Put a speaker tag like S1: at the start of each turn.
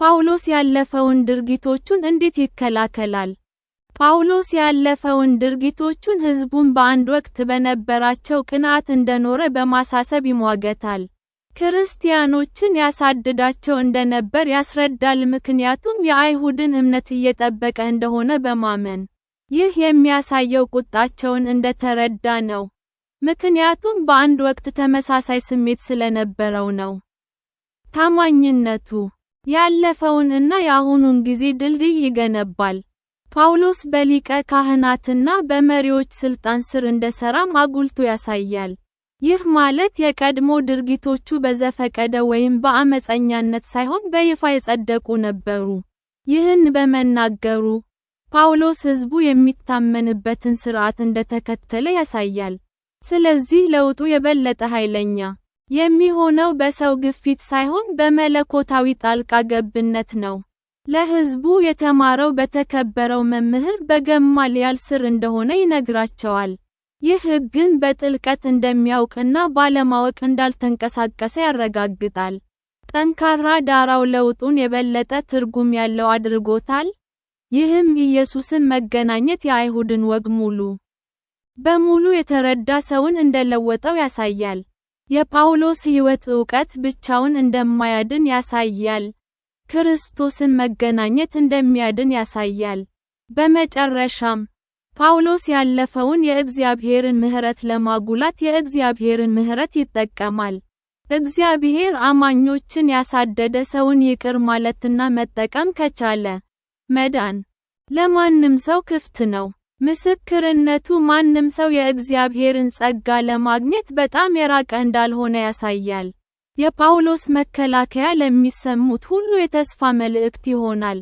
S1: ጳውሎስ ያለፈውን ድርጊቶቹን እንዴት ይከላከላል? ጳውሎስ ያለፈውን ድርጊቶቹን ሕዝቡን በአንድ ወቅት በነበራቸው ቅንዓት እንደኖረ በማሳሰብ ይሟገታል። ክርስቲያኖችን ያሳድዳቸው እንደነበር ያስረዳል ምክንያቱም የአይሁድን እምነት እየጠበቀ እንደሆነ በማመን። ይህ የሚያሳየው ቁጣቸውን እንደተረዳ ነው። ምክንያቱም በአንድ ወቅት ተመሳሳይ ስሜት ስለነበረው ነው። ታማኝነቱ ያለፈውን እና የአሁኑን ጊዜ ድልድይ ይገነባል። ጳውሎስ በሊቀ ካህናትና በመሪዎች ስልጣን ስር እንደሰራም አጉልቶ ያሳያል። ይህ ማለት የቀድሞ ድርጊቶቹ በዘፈቀደ ወይም በአመፀኛነት ሳይሆን በይፋ የጸደቁ ነበሩ። ይህን በመናገሩ ጳውሎስ ሕዝቡ የሚታመንበትን ሥርዓት እንደተከተለ ያሳያል። ስለዚህ ለውጡ የበለጠ ኃይለኛ የሚሆነው በሰው ግፊት ሳይሆን በመለኮታዊ ጣልቃ ገብነት ነው። ለሕዝቡ የተማረው በተከበረው መምህር በገማልያል ስር እንደሆነ ይነግራቸዋል። ይህ ሕግን በጥልቀት እንደሚያውቅና ባለማወቅ እንዳልተንቀሳቀሰ ያረጋግጣል። ጠንካራ ዳራው ለውጡን የበለጠ ትርጉም ያለው አድርጎታል። ይህም ኢየሱስን መገናኘት የአይሁድን ወግ ሙሉ በሙሉ የተረዳ ሰውን እንደለወጠው ያሳያል። የጳውሎስ ሕይወት ዕውቀት ብቻውን እንደማያድን ያሳያል። ክርስቶስን መገናኘት እንደሚያድን ያሳያል። በመጨረሻም ጳውሎስ ያለፈውን የእግዚአብሔርን ምሕረት ለማጉላት የእግዚአብሔርን ምሕረት ይጠቀማል። እግዚአብሔር አማኞችን ያሳደደ ሰውን ይቅር ማለትና መጠቀም ከቻለ መዳን ለማንም ሰው ክፍት ነው። ምስክርነቱ ማንም ሰው የእግዚአብሔርን ጸጋ ለማግኘት በጣም የራቀ እንዳልሆነ ያሳያል። የጳውሎስ መከላከያ ለሚሰሙት ሁሉ የተስፋ መልእክት ይሆናል።